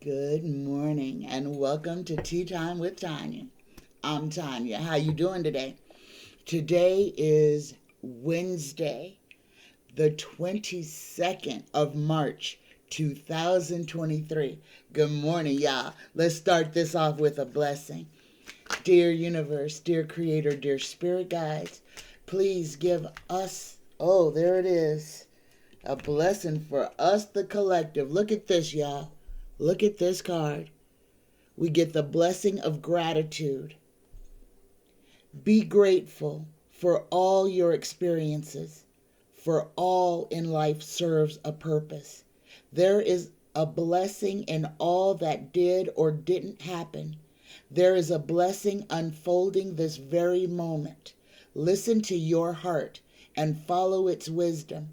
Good morning and welcome to Tea Time with Tanya. I'm Tanya. How you doing today? Today is Wednesday, the 22nd of March, 2023. Good morning, y'all. Let's start this off with a blessing. Dear universe, dear creator, dear spirit guides, please give us, oh, there it is, a blessing for us, the collective. Look at this, y'all. Look at this card. We get the blessing of gratitude. Be grateful for all your experiences, for all in life serves a purpose. There is a blessing in all that did or didn't happen. There is a blessing unfolding this very moment. Listen to your heart and follow its wisdom.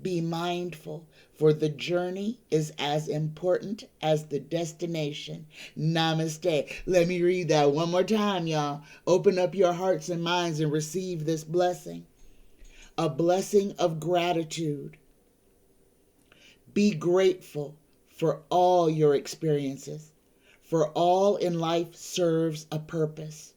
Be mindful, for the journey is as important as the destination. Namaste. Let me read that one more time, y'all. Open up your hearts and minds and receive this blessing. A blessing of gratitude. Be grateful for all your experiences, for all in life serves a purpose.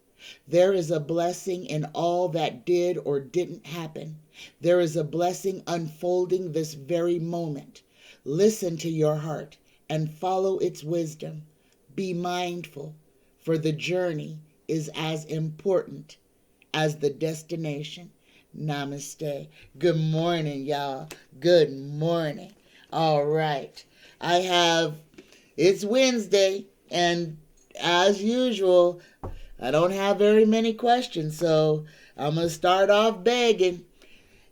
There is a blessing in all that did or didn't happen. There is a blessing unfolding this very moment. Listen to your heart and follow its wisdom. Be mindful, for the journey is as important as the destination. Namaste. Good morning, y'all. Good morning. All right. It's Wednesday, and as usual, I don't have very many questions, so I'm going to start off begging.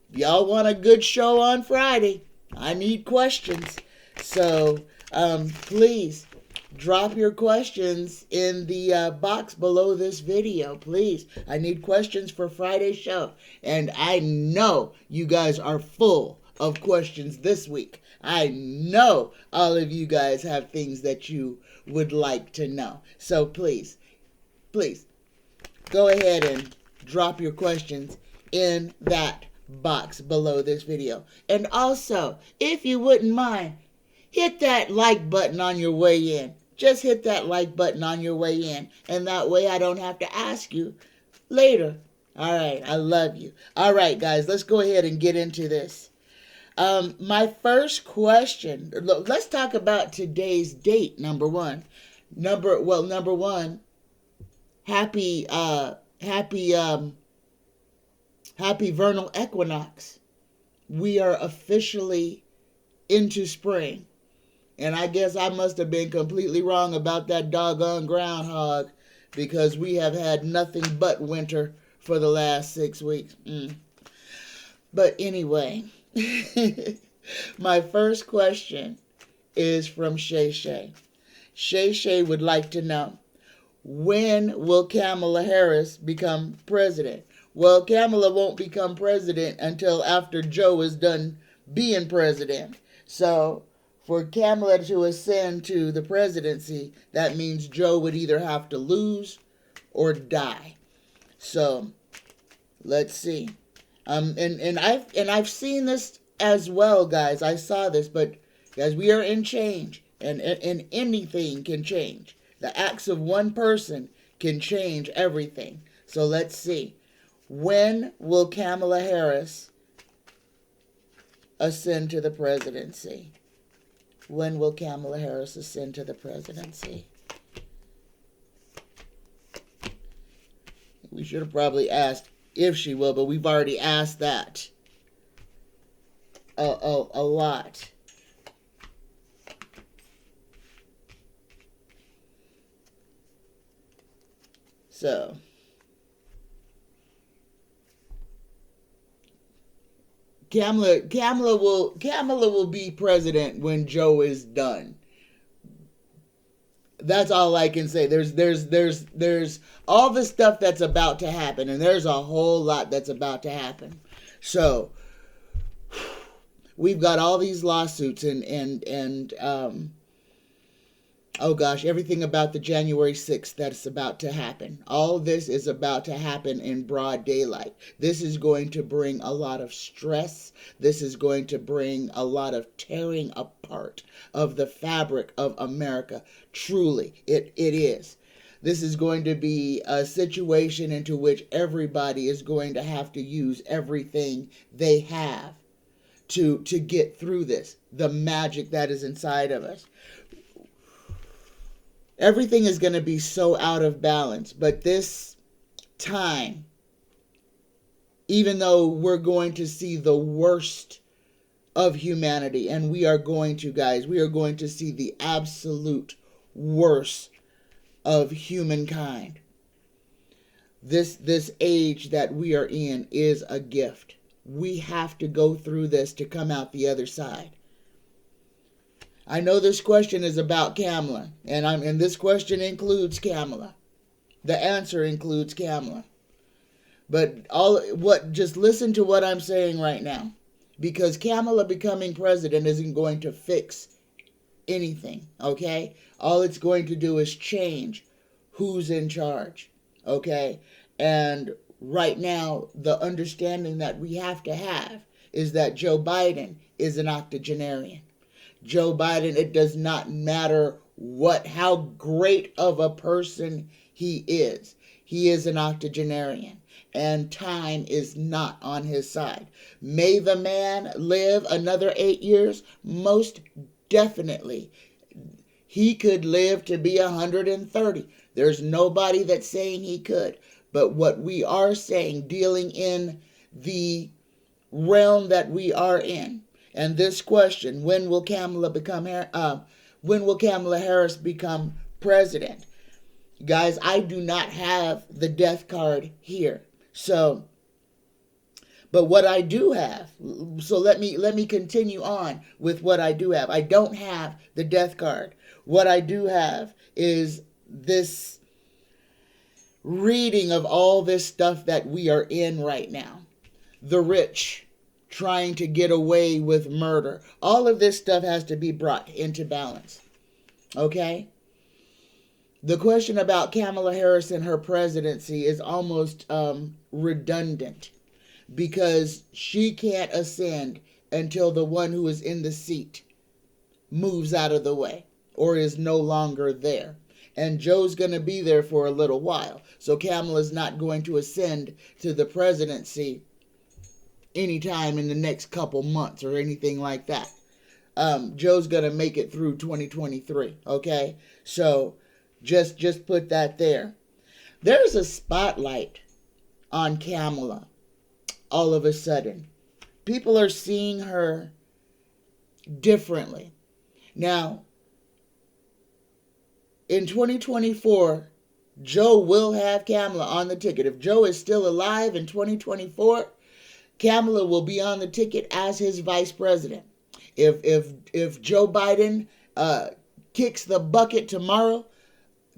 If y'all want a good show on Friday, I need questions. So please drop your questions in the box below this video, please. I need questions for Friday's show. And I know you guys are full of questions this week. I know all of you guys have things that you would like to know. So please go ahead and drop your questions in that box below this video. And also, if you wouldn't mind, hit that like button on your way in. Just hit that like button on your way in. And that way I don't have to ask you later. All right, I love you. All right, guys, let's go ahead and get into this. My first question, let's talk about today's date, number one. Number one, happy vernal equinox. We are officially into spring. And I guess I must have been completely wrong about that doggone groundhog, because we have had nothing but winter for the last 6 weeks. But anyway, my first question is from Sachet. Sachet would like to know, when will Kamala Harris become president? Well, Kamala won't become president until after Joe is done being president. So for Kamala to ascend to the presidency, that means Joe would either have to lose or die. So let's see. And I've seen this as well, guys. I saw this, but guys, we are in change, and anything can change. The acts of one person can change everything. So let's see. When will Kamala Harris ascend to the presidency? When will Kamala Harris ascend to the presidency? We should have probably asked if she will, but we've already asked that a lot. So Kamala will be president when Joe is done. That's all I can say. There's all the stuff that's about to happen, and there's a whole lot that's about to happen. So we've got all these lawsuits, and Oh gosh, everything about the January 6th that's about to happen. All this is about to happen in broad daylight. This is going to bring a lot of stress. This is going to bring a lot of tearing apart of the fabric of America. Truly, it is. This is going to be a situation into which everybody is going to have to use everything they have to get through this. The magic that is inside of us. Everything is going to be so out of balance. But this time, even though we're going to see the worst of humanity, and we are going to see the absolute worst of humankind. This age that we are in is a gift. We have to go through this to come out the other side. I know this question is about Kamala, and this question includes Kamala. The answer includes Kamala. But just listen to what I'm saying right now, because Kamala becoming president isn't going to fix anything, okay? All it's going to do is change who's in charge, okay? And right now, the understanding that we have to have is that Joe Biden is an octogenarian. Joe Biden, it does not matter how great of a person he is an octogenarian, and time is not on his side. May the man live another 8 years? Most definitely. He could live to be 130. There's nobody that's saying he could. But what we are saying, dealing in the realm that we are in, and this question, when will Kamala Harris become president? Guys, I do not have the death card here. But what I do have, so let me continue on with what I do have. I don't have the death card. What I do have is this reading of all this stuff that we are in right now. The rich trying to get away with murder. All of this stuff has to be brought into balance. Okay? The question about Kamala Harris and her presidency is almost redundant, because she can't ascend until the one who is in the seat moves out of the way or is no longer there. And Joe's going to be there for a little while. So Kamala's not going to ascend to the presidency anytime in the next couple months or anything like that. Joe's going to make it through 2023, okay? So just put that there. There's a spotlight on Kamala all of a sudden. People are seeing her differently. Now, in 2024, Joe will have Kamala on the ticket. If Joe is still alive in 2024, Kamala will be on the ticket as his vice president. If Joe Biden kicks the bucket tomorrow,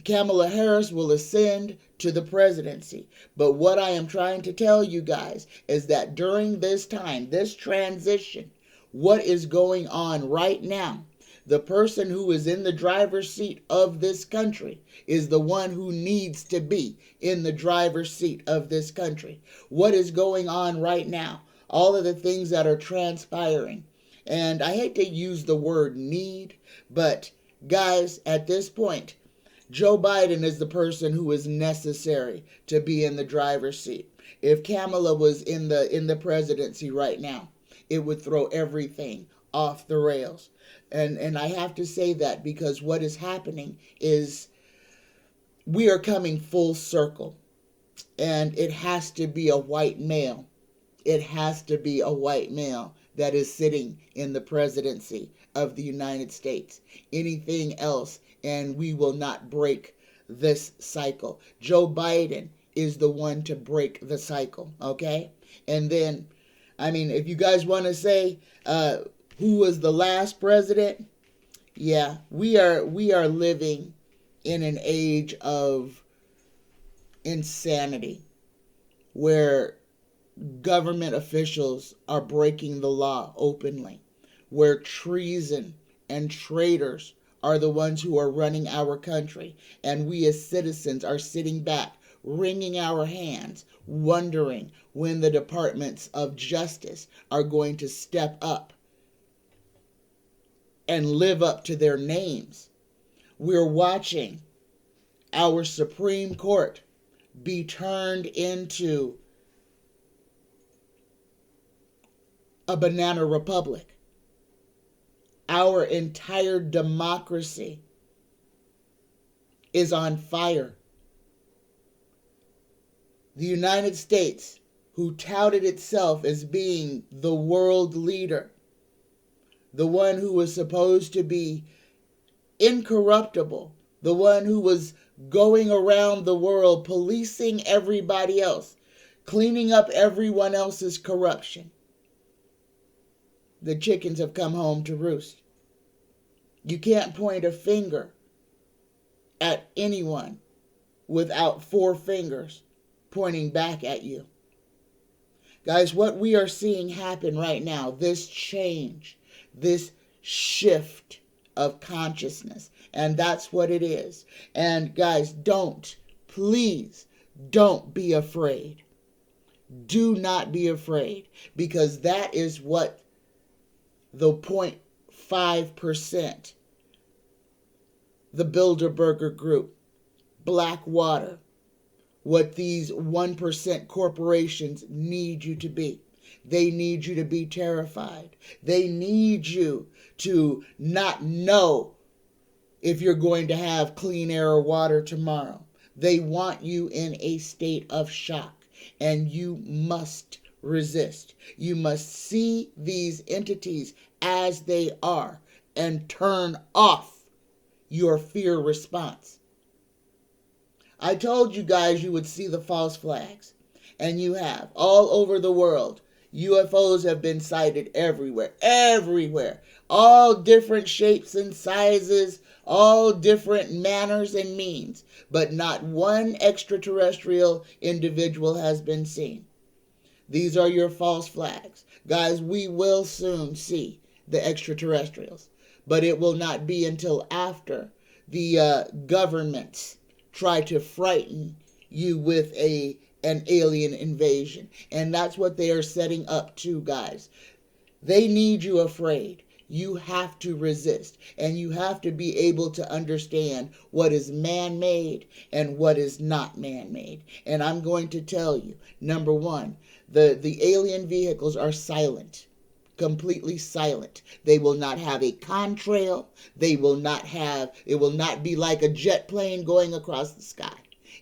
Kamala Harris will ascend to the presidency. But what I am trying to tell you guys is that during this time, this transition, what is going on right now, the person who is in the driver's seat of this country is the one who needs to be in the driver's seat of this country. What is going on right now? All of the things that are transpiring. And I hate to use the word need, but guys, at this point, Joe Biden is the person who is necessary to be in the driver's seat. If Kamala was in the presidency right now, it would throw everything off the rails. And I have to say that because what is happening is we are coming full circle. And it has to be a white male. It has to be a white male that is sitting in the presidency of the United States. Anything else, and we will not break this cycle. Joe Biden is the one to break the cycle, okay? And then, I mean, if you guys want to say who was the last president, yeah, we are living in an age of insanity where government officials are breaking the law openly, where treason and traitors are the ones who are running our country. And we as citizens are sitting back, wringing our hands, wondering when the departments of justice are going to step up and live up to their names. We're watching our Supreme Court be turned into a banana republic. Our entire democracy is on fire. The United States, who touted itself as being the world leader, the one who was supposed to be incorruptible, the one who was going around the world policing everybody else, cleaning up everyone else's corruption. The chickens have come home to roost. You can't point a finger at anyone without 4 fingers pointing back at you. Guys, what we are seeing happen right now, this change, this shift of consciousness, and that's what it is. And guys, please don't be afraid. Do not be afraid, because that is what the 0.5%, the Bilderberger Group, Blackwater, what these 1% corporations need you to be. They need you to be terrified. They need you to not know if you're going to have clean air or water tomorrow. They want you in a state of shock, and you must resist. You must see these entities as they are and turn off your fear response. I told you guys you would see the false flags, and you have. All over the world, UFOs have been sighted everywhere. All different shapes and sizes, all different manners and means, but not one extraterrestrial individual has been seen. These are your false flags. Guys, we will soon see the extraterrestrials, but it will not be until after the governments try to frighten you with an alien invasion. And that's what they are setting up to, guys. They need you afraid. You have to resist, and you have to be able to understand what is man-made and what is not man-made. And I'm going to tell you, number one, the alien vehicles are silent, completely silent. They will not have a contrail. It will not be like a jet plane going across the sky.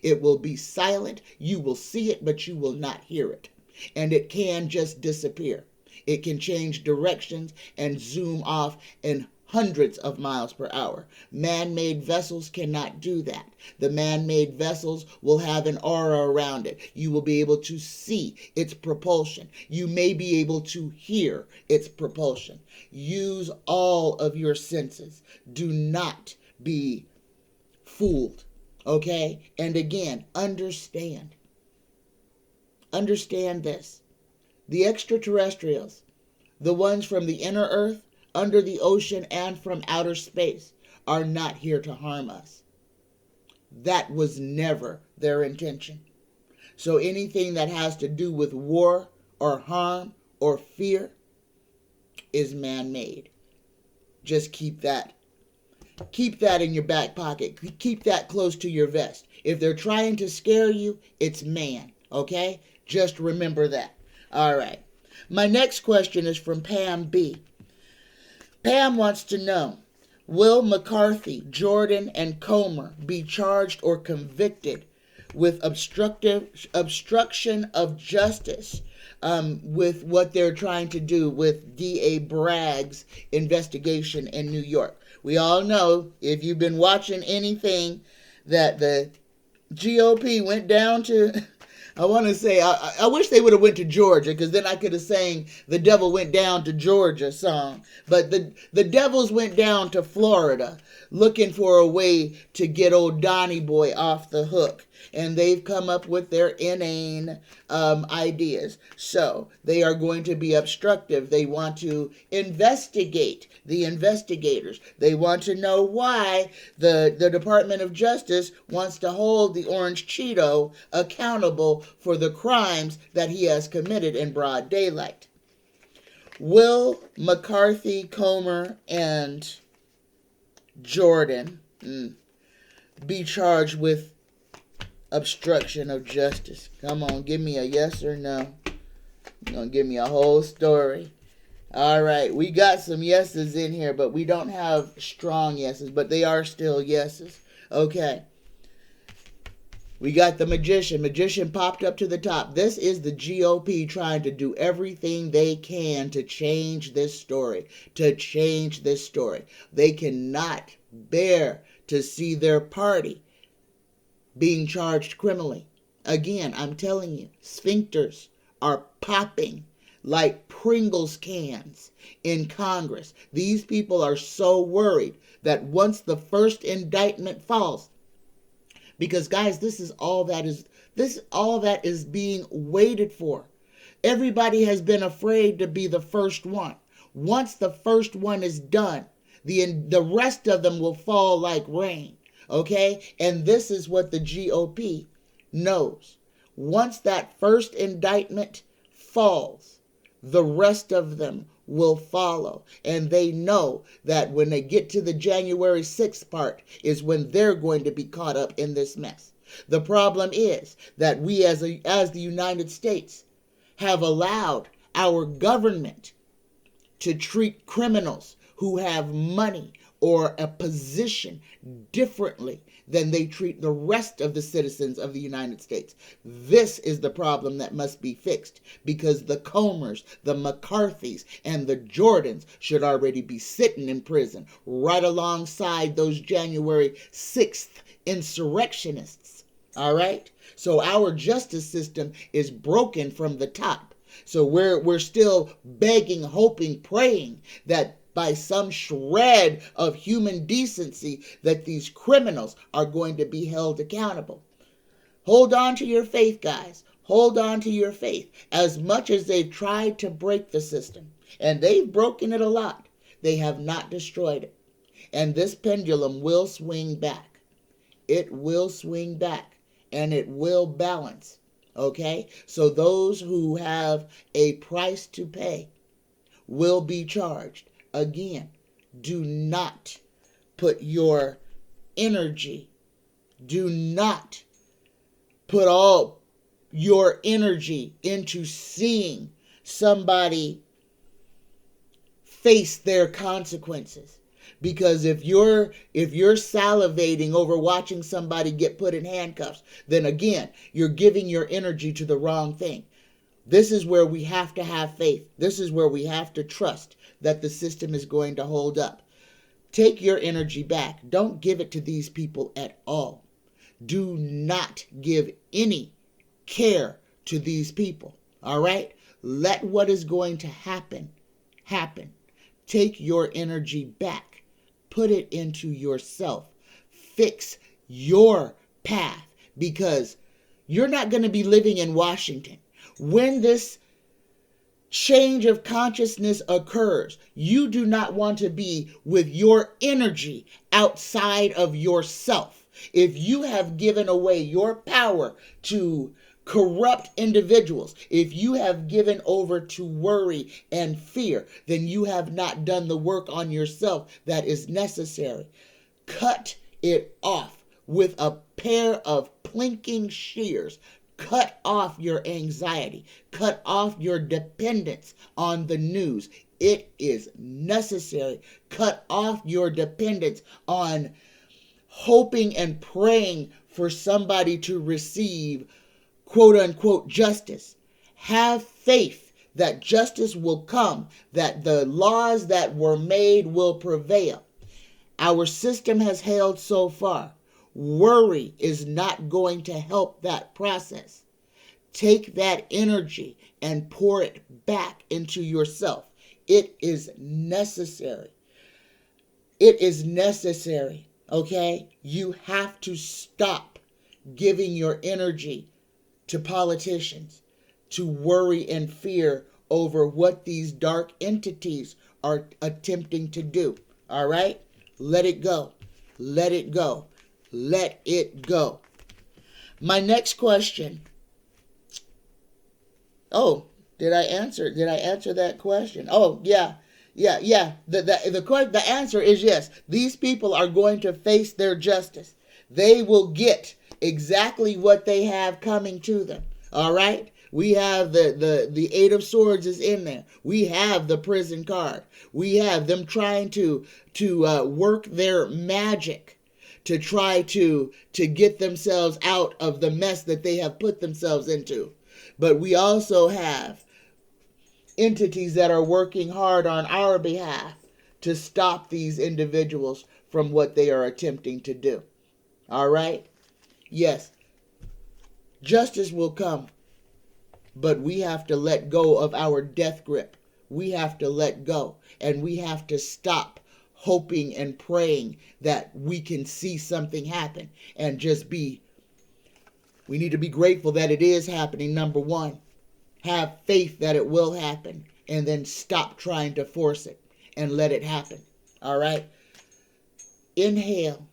It will be silent. You will see it, but you will not hear it. And it can just disappear. It can change directions and zoom off in hundreds of miles per hour. Man-made vessels cannot do that. The man-made vessels will have an aura around it. You will be able to see its propulsion. You may be able to hear its propulsion. Use all of your senses. Do not be fooled, okay? And again, understand. Understand this. The extraterrestrials, the ones from the inner earth, under the ocean, and from outer space, are not here to harm us. That was never their intention. So anything that has to do with war or harm or fear is man-made. Just keep that in your back pocket. Keep that close to your vest. If they're trying to scare you, it's man, okay? Just remember that. All right. My next question is from Pam B. Pam wants to know, will McCarthy, Jordan, and Comer be charged or convicted with obstruction of justice with what they're trying to do with D.A. Bragg's investigation in New York? We all know, if you've been watching anything, that the GOP went down to... I want to say, I wish they would have went to Georgia, because then I could have sang The Devil Went Down to Georgia song. But the devils went down to Florida looking for a way to get old Donnie Boy off the hook. And they've come up with their inane ideas. So they are going to be obstructive. They want to investigate the investigators. They want to know why the Department of Justice wants to hold the Orange Cheeto accountable for the crimes that he has committed in broad daylight. Will McCarthy, Comer, and Jordan be charged with obstruction of justice? Come on, give me a yes or no. You're going to give me a whole story. All right, we got some yeses in here, but we don't have strong yeses, but they are still yeses. Okay. We got the magician. Magician popped up to the top. This is the GOP trying to do everything they can to change this story. They cannot bear to see their party being charged criminally. Again, I'm telling you, sphincters are popping like Pringles cans in Congress. These people are so worried that once the first indictment falls, because guys, this is all that is being waited for. Everybody has been afraid to be the first one. Once the first one is done, the rest of them will fall like rain. Okay? And this is what the GOP knows. Once that first indictment falls, the rest of them will follow. And they know that when they get to the January 6th part is when they're going to be caught up in this mess. The problem is that we as the United States have allowed our government to treat criminals who have money or a position differently than they treat the rest of the citizens of the United States. This is the problem that must be fixed, because the Comers, the McCarthys, and the Jordans should already be sitting in prison right alongside those January 6th insurrectionists. All right? So our justice system is broken from the top. So we're still begging, hoping, praying that by some shred of human decency that these criminals are going to be held accountable. Hold on to your faith, guys. Hold on to your faith. As much as they've tried to break the system, and they've broken it a lot, they have not destroyed it. And this pendulum will swing back. It will swing back, and it will balance. Okay? So those who have a price to pay will be charged. Again, do not put your energy, do not put all your energy into seeing somebody face their consequences. Because if you're salivating over watching somebody get put in handcuffs, then again, you're giving your energy to the wrong thing. This is where we have to have faith. This is where we have to trust that the system is going to hold up. Take your energy back. Don't give it to these people at all. Do not give any care to these people. All right? Let what is going to happen, happen. Take your energy back. Put it into yourself. Fix your path, because you're not going to be living in Washington. When this change of consciousness occurs, you do not want to be with your energy outside of yourself. If you have given away your power to corrupt individuals, if you have given over to worry and fear, then you have not done the work on yourself that is necessary. Cut it off with a pair of plinking shears. Cut off your anxiety. Cut off your dependence on the news. It is necessary. Cut off your dependence on hoping and praying for somebody to receive quote unquote justice. Have faith that justice will come, that the laws that were made will prevail. Our system has held so far. Worry is not going to help that process. Take that energy and pour it back into yourself. It is necessary. It is necessary, okay? You have to stop giving your energy to politicians. to worry and fear over what these dark entities are attempting to do. All right? Let it go. Let it go. Let it go. My next question. Oh, did I answer that question? Oh, yeah. The answer is yes. These people are going to face their justice. They will get exactly what they have coming to them. All right? We have the Eight of Swords is in there. We have the prison card. We have them trying to work their magic to try to get themselves out of the mess that they have put themselves into. But we also have entities that are working hard on our behalf to stop these individuals from what they are attempting to do. All right? Yes, justice will come, but we have to let go of our death grip. We have to let go, and we have to stop hoping and praying that we can see something happen and just be. We need to be grateful that it is happening, number one. Have faith that it will happen, and then stop trying to force it and let it happen. All right? Inhale,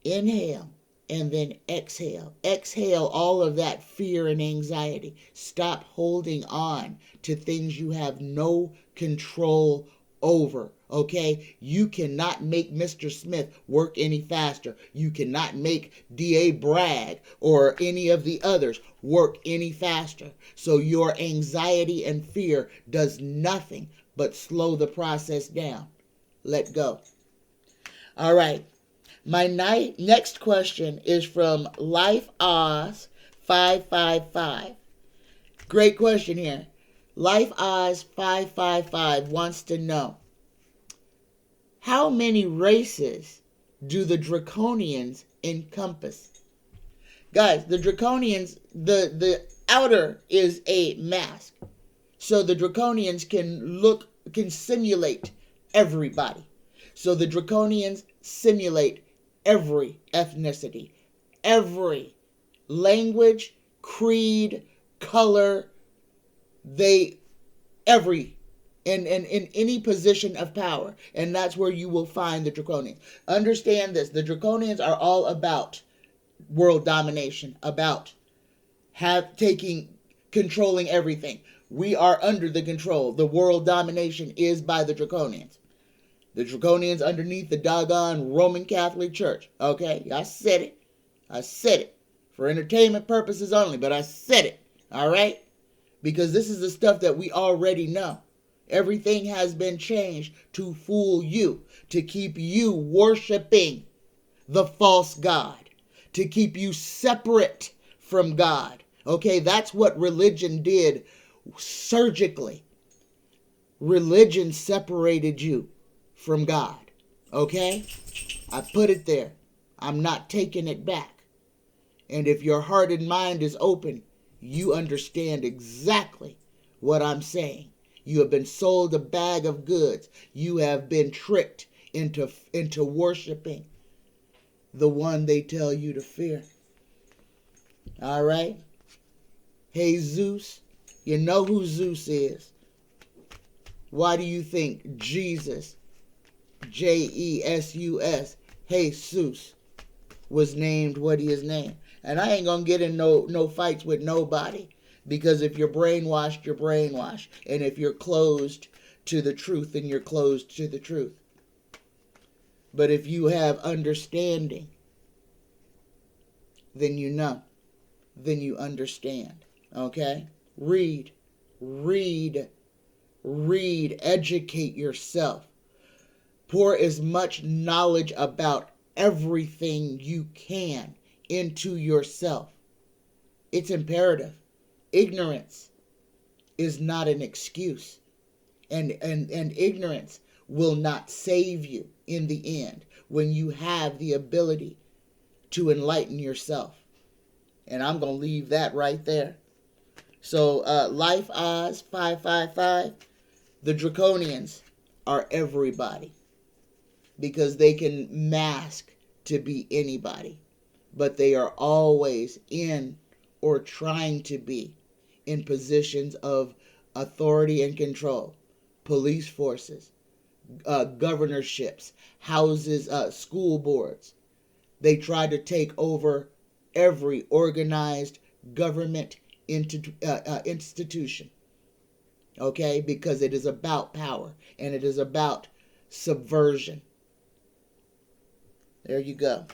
and then exhale. Exhale all of that fear and anxiety. Stop holding on to things you have no control over. Okay? You cannot make Mr. Smith work any faster. You cannot make D.A. Bragg or any of the others work any faster. So your anxiety and fear does nothing but slow the process down. Let go. All right. My next question is from Life Oz 555. Great question here. Life Oz 555 wants to know, how many races do the Draconians encompass? Guys, the Draconians, the outer is a mask. So the Draconians can simulate everybody. So the Draconians simulate every ethnicity, every language, creed, color, in any position of power. And that's where you will find the Draconians. Understand this, the Draconians are all about world domination, about controlling everything. We are under the control. The world domination is by the Draconians. The Draconians underneath the doggone Roman Catholic Church. Okay, I said it. I said it. For entertainment purposes only, but I said it. All right? Because this is the stuff that we already know. Everything has been changed to fool you, to keep you worshiping the false god, to keep you separate from God. Okay, that's what religion did surgically. Religion separated you from God. Okay? I put it there. I'm not taking it back. And if your heart and mind is open, you understand exactly what I'm saying. You have been sold a bag of goods. You have been tricked into worshiping the one they tell you to fear. All right? Hey, Zeus. You know who Zeus is. Why do you think Jesus, Jesus, Jesus, was named what he is named? And I ain't going to get in no fights with nobody. Because if you're brainwashed, you're brainwashed. And if you're closed to the truth, then you're closed to the truth. But if you have understanding, then you know. Then you understand. Okay? Read. Educate yourself. Pour as much knowledge about everything you can into yourself. It's imperative. Ignorance is not an excuse. And ignorance will not save you in the end when you have the ability to enlighten yourself. And I'm going to leave that right there. So, Life Oz 555, the Draconians are everybody. Because they can mask to be anybody. But they are always in or trying to be in positions of authority and control. Police forces, governorships, houses, school boards. They try to take over every organized government institution. Okay? Because it is about power and it is about subversion. There you go.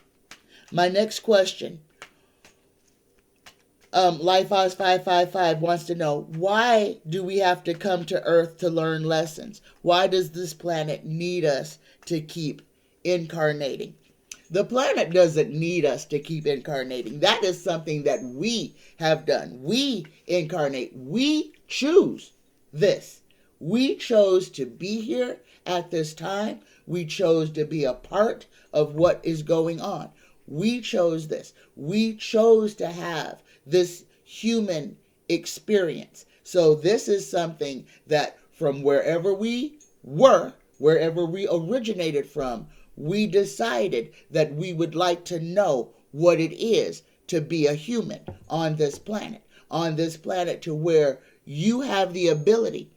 My next question. Lifehouse 555 wants to know, why do we have to come to Earth to learn lessons? Why does this planet need us to keep incarnating? The planet doesn't need us to keep incarnating. That is something that we have done. We incarnate. We choose this. We chose to be here at this time. We chose to be a part of what is going on. We chose this. We chose to have this human experience. So this is something that from wherever we were, wherever we originated from, we decided that we would like to know what it is to be a human on this planet to where you have the ability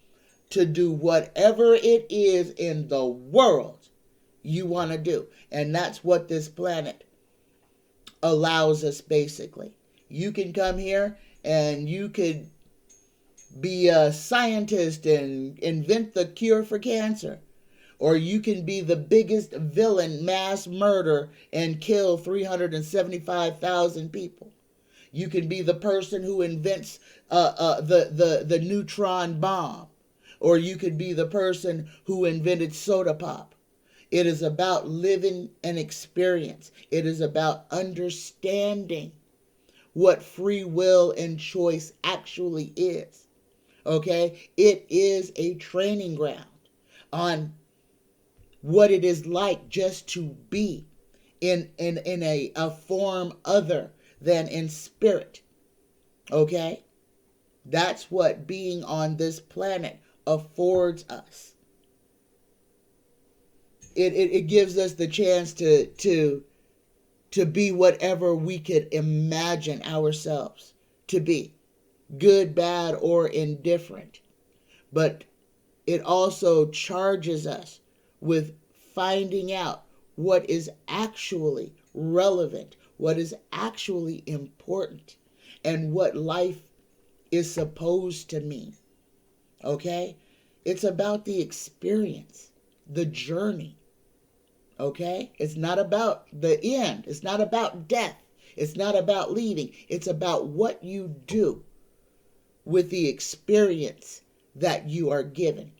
to do whatever it is in the world you want to do. And that's what this planet allows us, basically. You can come here and you could be a scientist and invent the cure for cancer. Or you can be the biggest villain, mass murder, and kill 375,000 people. You can be the person who invents the neutron bomb. Or you could be the person who invented soda pop. It is about living an experience. It is about understanding what free will and choice actually is. Okay? It is a training ground on what it is like just to be in a form other than in spirit. Okay? That's what being on this planet affords us. It gives us the chance to be whatever we could imagine ourselves to be, good, bad, or indifferent. But it also charges us with finding out what is actually relevant, what is actually important, and what life is supposed to mean. Okay? It's about the experience, the journey. Okay? It's not about the end. It's not about death. It's not about leaving. It's about what you do with the experience that you are given.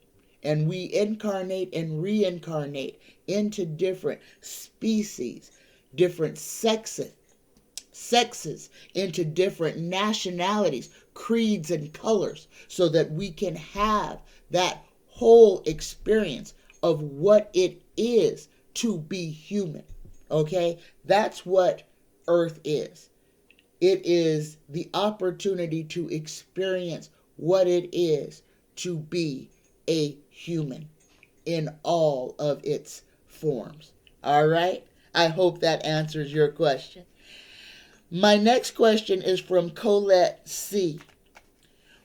And we incarnate and reincarnate into different species, different sexes, into different nationalities, creeds, and colors, so that we can have that whole experience of what it is to be human. Okay? That's what Earth is. It is the opportunity to experience what it is to be a human in all of its forms. All right? I hope that answers your question. My next question is from Colette C.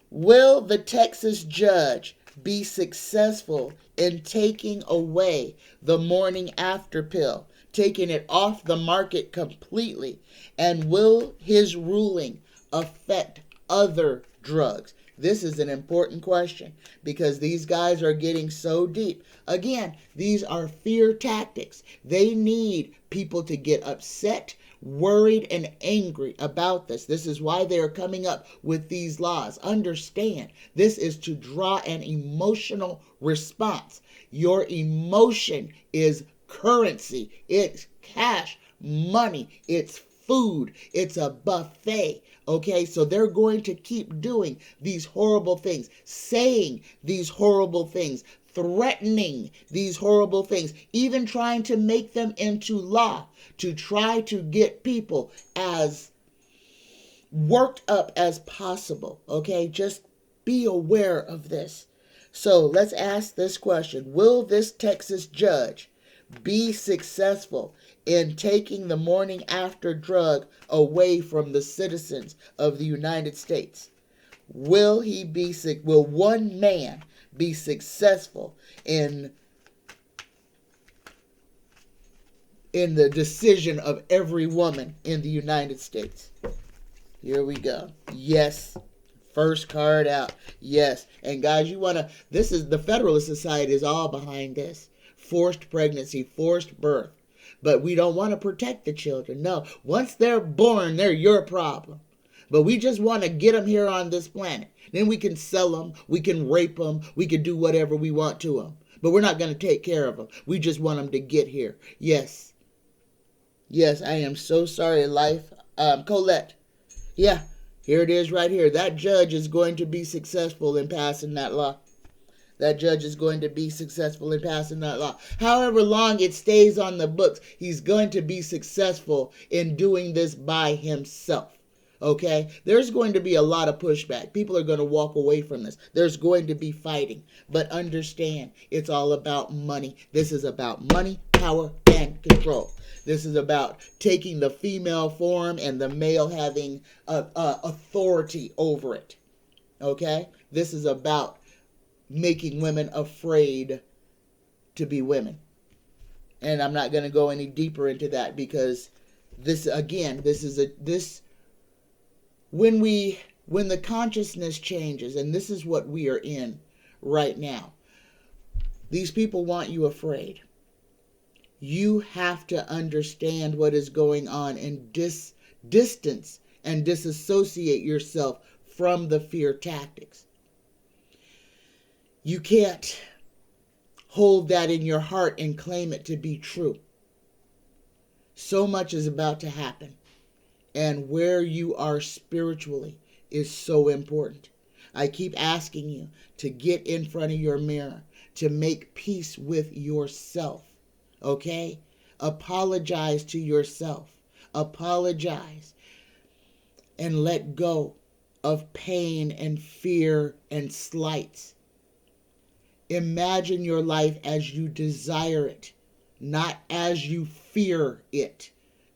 Will the Texas judge be successful in taking away the morning after pill, taking it off the market completely? And will his ruling affect other drugs? This is an important question because these guys are getting so deep. Again, these are fear tactics. They need people to get upset, worried, and angry about this. This is why they are coming up with these laws. Understand, this is to draw an emotional response. Your emotion is currency. It's cash, money, it's food, it's a buffet. Okay, so they're going to keep doing these horrible things, saying these horrible things, threatening these horrible things, even trying to make them into law to try to get people as worked up as possible. Okay, just be aware of this. So let's ask this question. Will this Texas judge be successful in taking the morning after drug away from the citizens of the United States? Will one man be successful in the decision of every woman in the United States? Here we go. Yes. First card out. Yes. And guys, the Federalist Society is all behind this. Forced pregnancy, forced birth. But we don't want to protect the children. No. Once they're born, they're your problem. But we just want to get them here on this planet. Then we can sell them. We can rape them. We can do whatever we want to them. But we're not going to take care of them. We just want them to get here. Yes. Yes, I am so sorry, life. Colette. Yeah, here it is right here. That judge is going to be successful in passing that law. That judge is going to be successful in passing that law. However long it stays on the books, he's going to be successful in doing this by himself. Okay? There's going to be a lot of pushback. People are going to walk away from this. There's going to be fighting. But understand, it's all about money. This is about money, power, and control. This is about taking the female form and the male having authority over it. Okay? This is about making women afraid to be women. And I'm not going to go any deeper into that because when the consciousness changes, and this is what we are in right now, these people want you afraid. You have to understand what is going on and distance and disassociate yourself from the fear tactics. You can't hold that in your heart and claim it to be true. So much is about to happen. And where you are spiritually is so important. I keep asking you to get in front of your mirror, to make peace with yourself. Okay? Apologize to yourself. Apologize. And let go of pain and fear and slights. Imagine your life as you desire it, not as you fear it.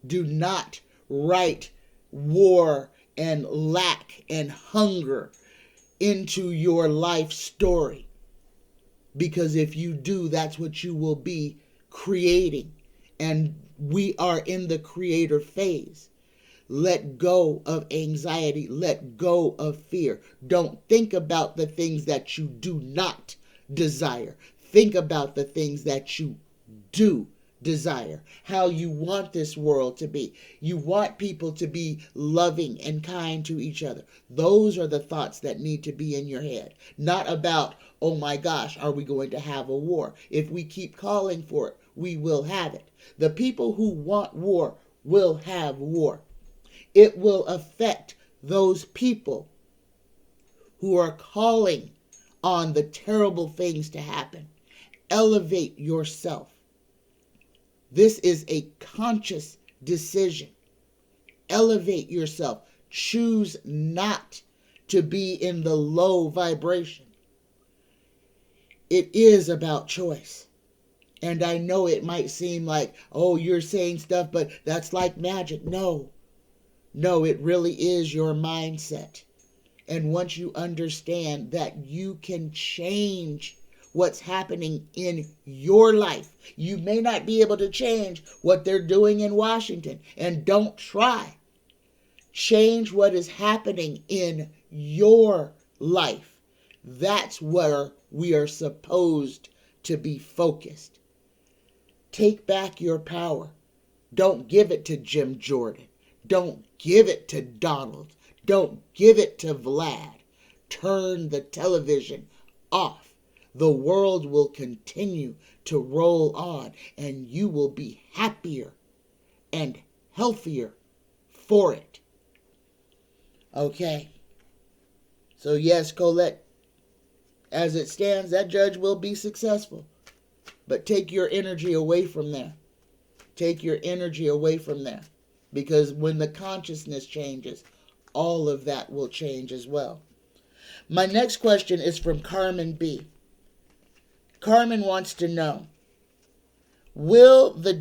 Do not write war and lack and hunger into your life story. Because if you do, that's what you will be creating. And we are in the creator phase. Let go of anxiety. Let go of fear. Don't think about the things that you do not desire. Think about the things that you do desire, how you want this world to be. You want people to be loving and kind to each other. Those are the thoughts that need to be in your head. Not about, oh my gosh, are we going to have a war? If we keep calling for it, we will have it. The people who want war will have war. It will affect those people who are calling on the terrible things to happen. Elevate yourself. This is a conscious decision. Elevate yourself. Choose not to be in the low vibration. It is about choice. And I know it might seem like, oh, you're saying stuff, but that's like magic. No, it really is your mindset. And once you understand that you can change what's happening in your life, you may not be able to change what they're doing in Washington. And don't try. Change what is happening in your life. That's where we are supposed to be focused. Take back your power. Don't give it to Jim Jordan. Don't give it to Donald. Don't give it to Vlad. Turn the television off. The world will continue to roll on, and you will be happier and healthier for it. Okay. So yes, Colette, as it stands, that judge will be successful. But take your energy away from there. Take your energy away from there. Because when the consciousness changes, all of that will change as well. My next question is from Carmen B. Carmen wants to know, will the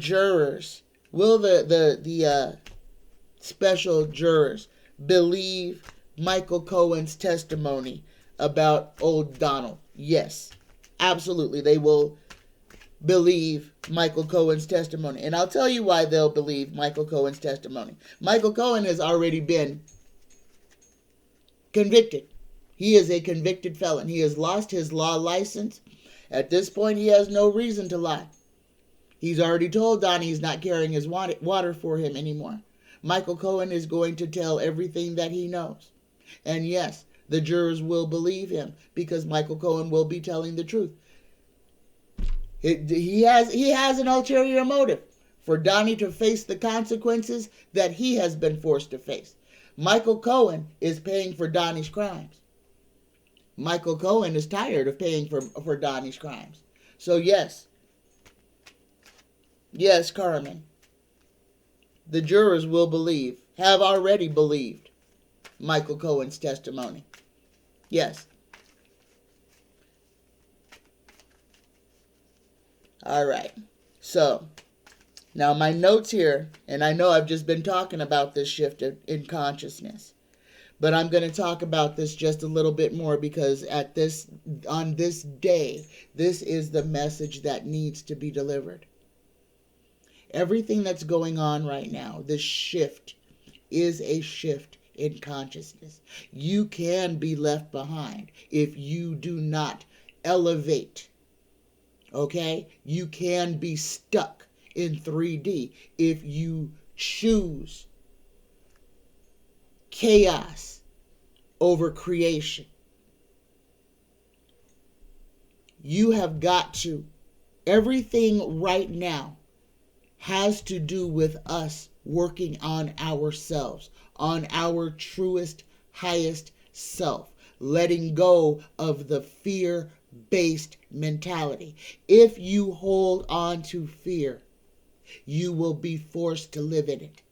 special jurors believe Michael Cohen's testimony about old Donald. Yes, absolutely. They will believe Michael Cohen's testimony. And I'll tell you why they'll believe Michael Cohen's testimony. Michael Cohen has already been convicted. He is a convicted felon. He has lost his law license. At this point, he has no reason to lie. He's already told Donnie he's not carrying his water for him anymore. Michael Cohen is going to tell everything that he knows. And yes, the jurors will believe him because Michael Cohen will be telling the truth. He has an ulterior motive for Donnie to face the consequences that he has been forced to face. Michael Cohen is paying for Donnie's crimes. Michael Cohen is tired of paying for Donnie's crimes. So yes, Carmen, the jurors will believe, have already believed Michael Cohen's testimony. Yes. All right. So, now my notes here, and I know I've just been talking about this shift in consciousness, but I'm going to talk about this just a little bit more because on this day, this is the message that needs to be delivered. Everything that's going on right now, this shift, is a shift in consciousness. You can be left behind if you do not elevate. Okay? You can be stuck in 3D if you choose chaos over creation. You have got to. Everything right now has to do with us working on ourselves, on our truest, highest self, letting go of the fear-based mentality. If you hold on to fear, you will be forced to live in it.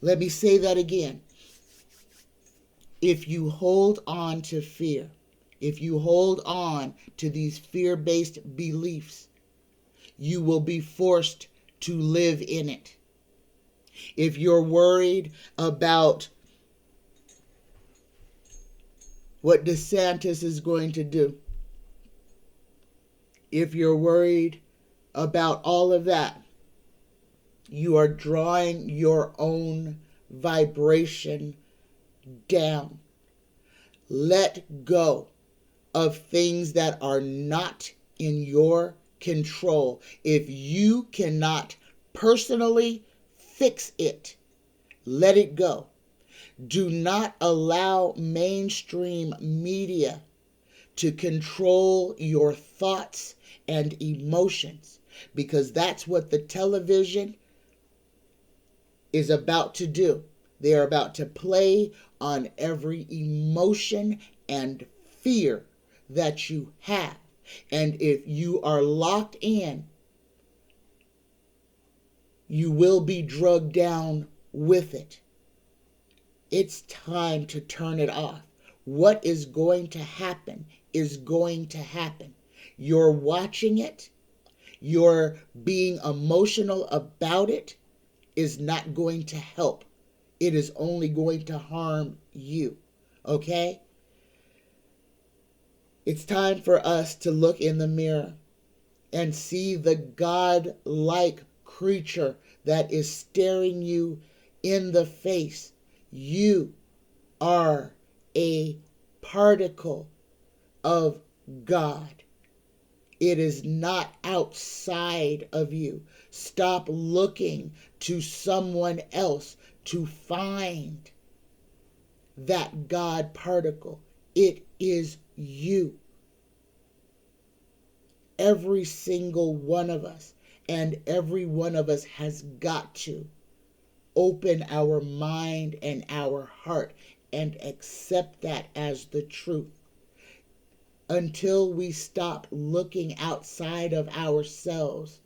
Let me say that again. If you hold on to fear, if you hold on to these fear-based beliefs, you will be forced to live in it. If you're worried about what DeSantis is going to do, if you're worried about all of that, you are drawing your own vibration down. Let go of things that are not in your control. If you cannot personally fix it, let it go. Do not allow mainstream media to control your thoughts and emotions, because that's what the television is about to do. They are about to play on every emotion and fear that you have. And if you are locked in, you will be drugged down with it. It's time to turn it off. What is going to happen is going to happen. You're watching it. You're being emotional about it is not going to help. It is only going to harm you. Okay? It's time for us to look in the mirror and see the God-like creature that is staring you in the face. You are a particle of God. It is not outside of you. Stop looking to someone else to find that God particle. It is you. Every single one of us, and every one of us has got to open our mind and our heart and accept that as the truth. Until we stop looking outside of ourselves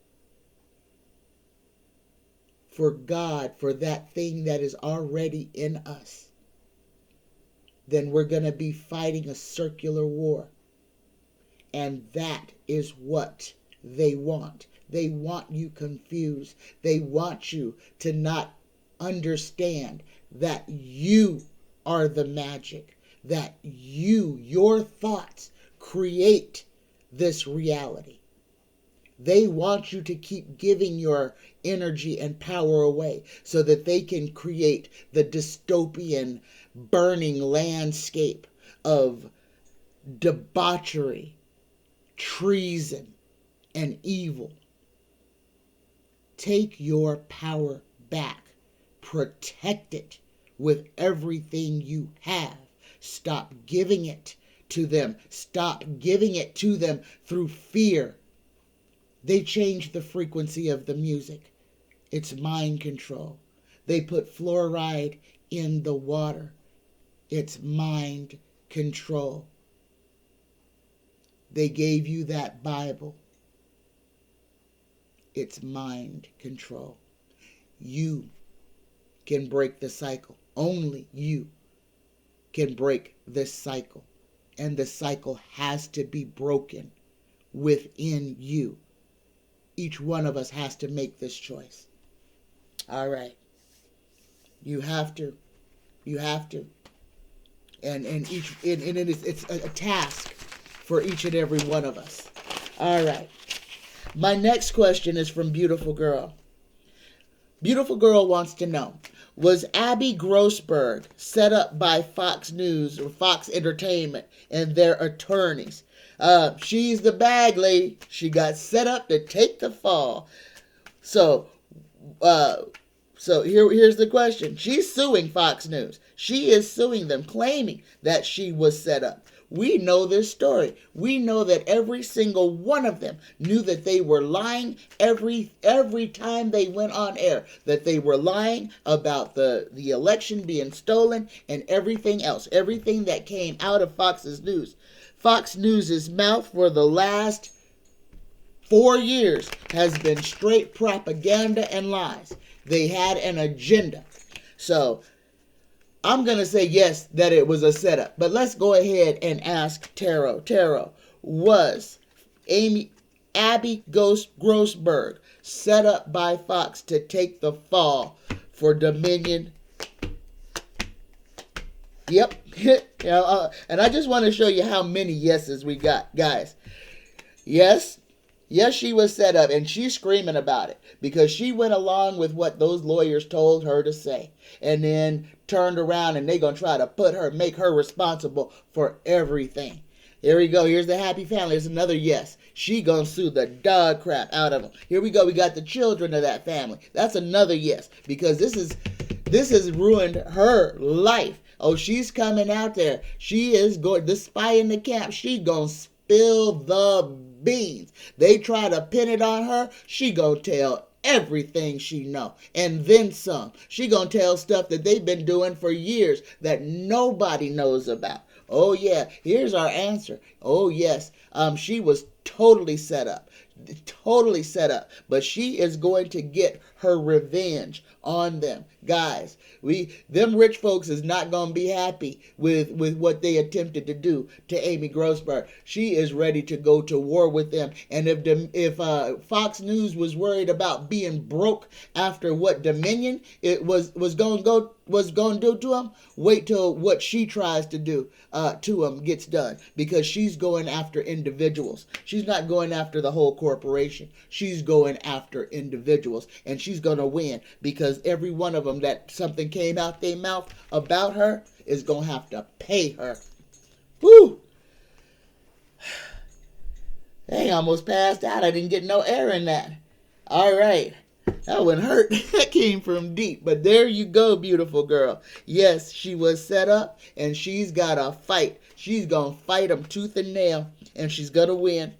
for God, for that thing that is already in us, then we're going to be fighting a circular war. And that is what they want. They want you confused. They want you to not understand that you are the magic, that your thoughts create this reality. They want you to keep giving your energy and power away so that they can create the dystopian, burning landscape of debauchery, treason, and evil. Take your power back. Protect it with everything you have. Stop giving it to them. Stop giving it to them through fear. They changed the frequency of the music. It's mind control. They put fluoride in the water. It's mind control. They gave you that Bible. It's mind control. You can break the cycle. Only you can break this cycle. And the cycle has to be broken within you. Each one of us has to make this choice. All right. You have to. You have to. And it's a task for each and every one of us. All right. My next question is from Beautiful Girl. Beautiful Girl wants to know, was Abby Grossberg set up by Fox News or Fox Entertainment and their attorneys? She's the bag lady. She got set up to take the fall. So here's the question. She's suing Fox News. She is suing them, claiming that she was set up. We know this story. We know that every single one of them knew that they were lying every time they went on air, that they were lying about the election being stolen and everything else, everything that came out of Fox News's mouth for the last 4 years has been straight propaganda and lies. They had an agenda. So I'm going to say yes, that it was a setup. But let's go ahead and ask Taro. Taro, was Abby Grossberg set up by Fox to take the fall for Dominion? Yep. And I just want to show you how many yeses we got, guys. Yes. Yes, she was set up, and she's screaming about it because she went along with what those lawyers told her to say, and then turned around and they're going to try to make her responsible for everything. Here we go. Here's the happy family. There's another yes. She going to sue the dog crap out of them. Here we go. We got the children of that family. That's another yes, because this has ruined her life. Oh, she's coming out there. She is going, the spy in the camp, she going to spill the beans. They try to pin it on her. She gonna tell everything she know, and then some. She gonna tell stuff that they've been doing for years that nobody knows about. Oh yeah, here's our answer. Oh yes, she was totally set up. But she is going to get her revenge on them. Guys, them rich folks is not going to be happy with what they attempted to do to Amy Grossberg. She is ready to go to war with them. And if Fox News was worried about being broke after what Dominion it was going to do to them, wait till what she tries to do to them gets done, because she's going after individuals. She's not going after the whole corporation. She's going after individuals, and she's going to win, because every one of them that something came out their mouth about her is going to have to pay her. Woo! Dang, I almost passed out. I didn't get no air in that. All right. That one hurt. That came from deep. But there you go, beautiful girl. Yes, she was set up, and she's got to fight. She's going to fight them tooth and nail, and she's going to win.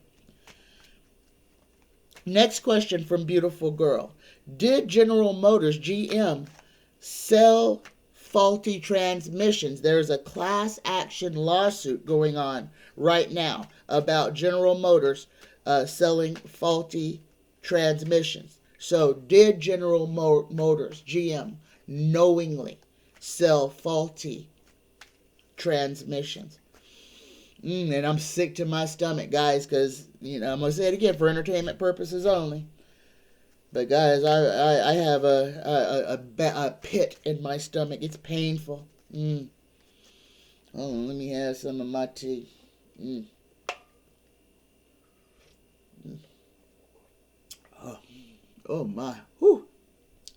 Next question from beautiful girl. Did General Motors, GM, sell faulty transmissions? There's a class action lawsuit going on right now about General Motors selling faulty transmissions. So did General Motors, GM, knowingly sell faulty transmissions? And I'm sick to my stomach, guys, because, I'm going to say it again, for entertainment purposes only. But, guys, I have a pit in my stomach. It's painful. Hold on, let me have some of my tea. Oh, oh my. Whew.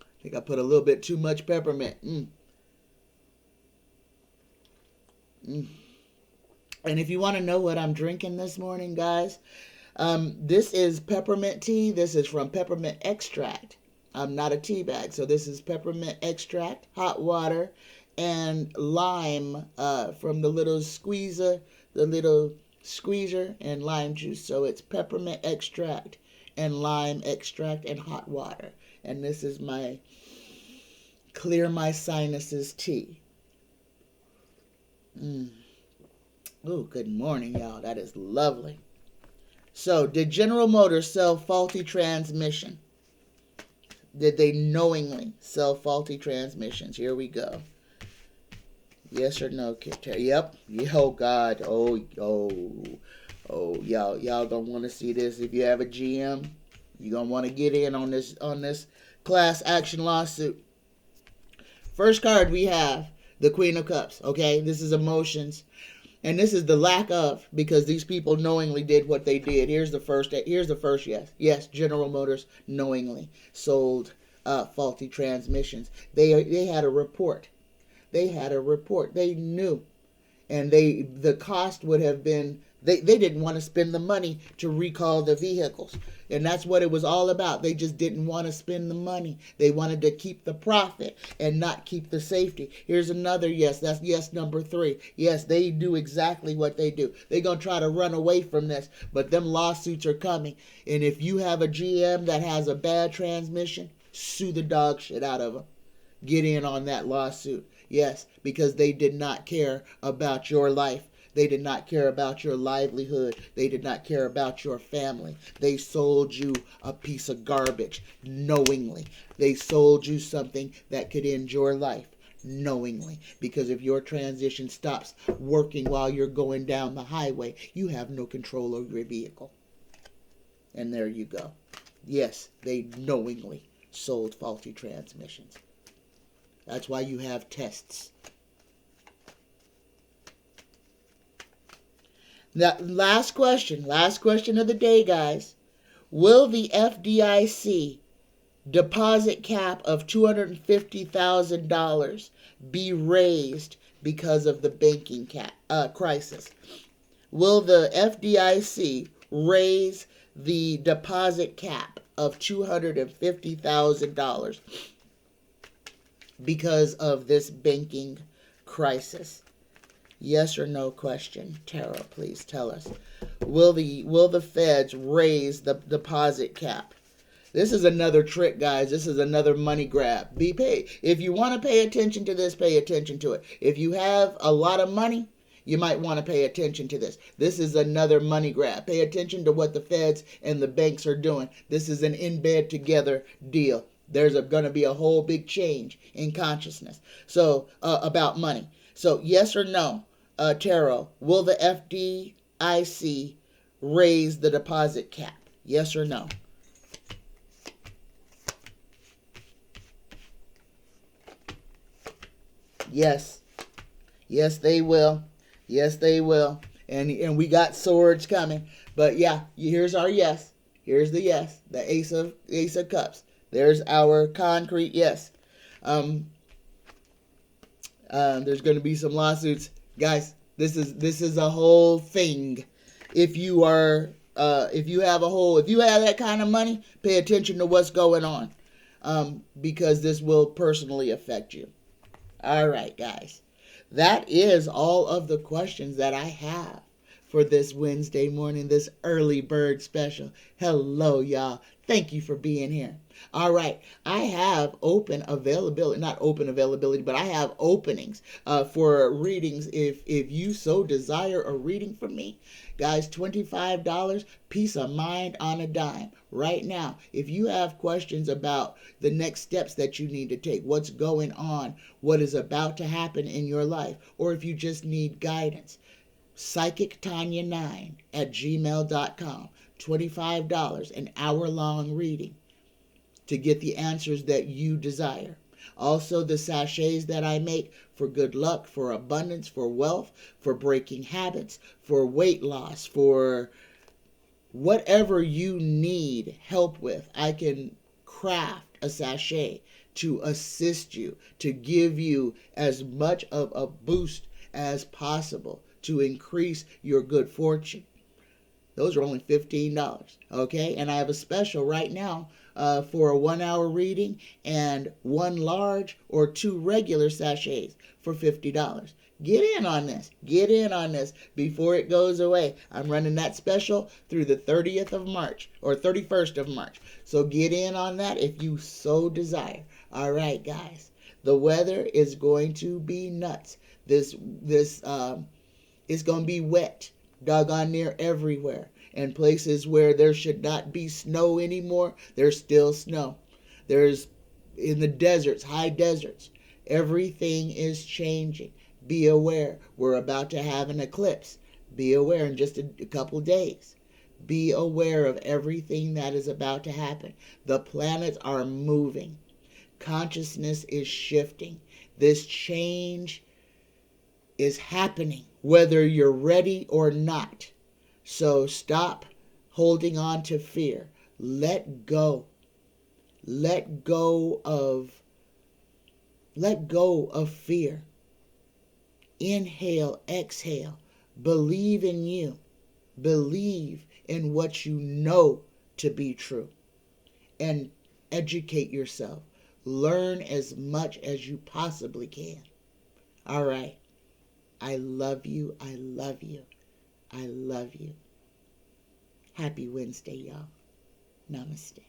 I think I put a little bit too much peppermint. And if you want to know what I'm drinking this morning, guys, this is peppermint tea. This is from peppermint extract. I'm not a tea bag, so this is peppermint extract, hot water, and lime from the little squeezer, and lime juice. So it's peppermint extract and lime extract and hot water. And this is my clear my sinuses tea. Oh, good morning, y'all. That is lovely. So, did General Motors sell faulty transmission? Did they knowingly sell faulty transmissions? Here we go. Yes or no, Terry? Yep. Oh, God. Oh, y'all gonna want to see this. If you have a GM, you're gonna want to get in on this class action lawsuit. First card we have the Queen of Cups. Okay, this is emotions. And this is the lack of, because these people knowingly did what they did. Here's the first yes. Yes, General Motors knowingly sold faulty transmissions. They had a report. They knew. And the cost would have been, they didn't want to spend the money to recall the vehicles. And that's what it was all about. They just didn't want to spend the money. They wanted to keep the profit and not keep the safety. Here's another yes. That's yes number 3. Yes, they do exactly what they do. They're going to try to run away from this, but them lawsuits are coming. And if you have a GM that has a bad transmission, sue the dog shit out of them. Get in on that lawsuit. Yes, because they did not care about your life. They did not care about your livelihood. They did not care about your family. They sold you a piece of garbage knowingly. They sold you something that could end your life knowingly. Because if your transition stops working while you're going down the highway, you have no control over your vehicle. And there you go. Yes, they knowingly sold faulty transmissions. That's why you have tests. Now, last question of the day, guys. Will the FDIC deposit cap of $250,000 be raised because of the banking crisis? Will the FDIC raise the deposit cap of $250,000 because of this banking crisis? Yes or no question. Tara, please tell us. Will the feds raise the deposit cap? This is another trick, guys. This is another money grab. Be paid. If you want to pay attention to this, pay attention to it. If you have a lot of money, you might want to pay attention to this. This is another money grab. Pay attention to what the feds and the banks are doing. This is an in-bed together deal. There's going to be a whole big change in consciousness. So, about money. So, yes or no, Taro, will the FDIC raise the deposit cap? Yes or no? Yes. Yes, they will. Yes, they will. And we got swords coming. But yeah, here's our yes. Here's the yes. The Ace of Cups. There's our concrete yes. There's going to be some lawsuits, guys. This is a whole thing. If you have that kind of money, pay attention to what's going on, because this will personally affect you. All right, guys. That is all of the questions that I have for this Wednesday morning, this early bird special. Hello, y'all. Thank you for being here. All right. I have not open availability, but I have openings for readings. If you so desire a reading from me, guys, $25, peace of mind on a dime. Right now, if you have questions about the next steps that you need to take, what's going on, what is about to happen in your life, or if you just need guidance, psychictanya9@gmail.com. $25, an hour-long reading to get the answers that you desire. Also, the sachets that I make for good luck, for abundance, for wealth, for breaking habits, for weight loss, for whatever you need help with, I can craft a sachet to assist you, to give you as much of a boost as possible to increase your good fortune. Those are only $15, okay? And I have a special right now for a 1-hour reading and 1 large or 2 regular sachets for $50. Get in on this. Get in on this before it goes away. I'm running that special through the 30th of March or 31st of March. So get in on that if you so desire. All right, guys. The weather is going to be nuts. This is going to be wet, doggone near everywhere. And places where there should not be snow anymore, there's still snow. There's in the deserts, high deserts. Everything is changing. Be aware. We're about to have an eclipse. Be aware in just a couple days. Be aware of everything that is about to happen. The planets are moving. Consciousness is shifting. This change is happening, whether you're ready or not. So stop holding on to fear. Let go. Let go of fear. Inhale, exhale. Believe in you. Believe in what you know to be true. And educate yourself. Learn as much as you possibly can. All right. I love you. I love you. I love you. Happy Wednesday, y'all. Namaste.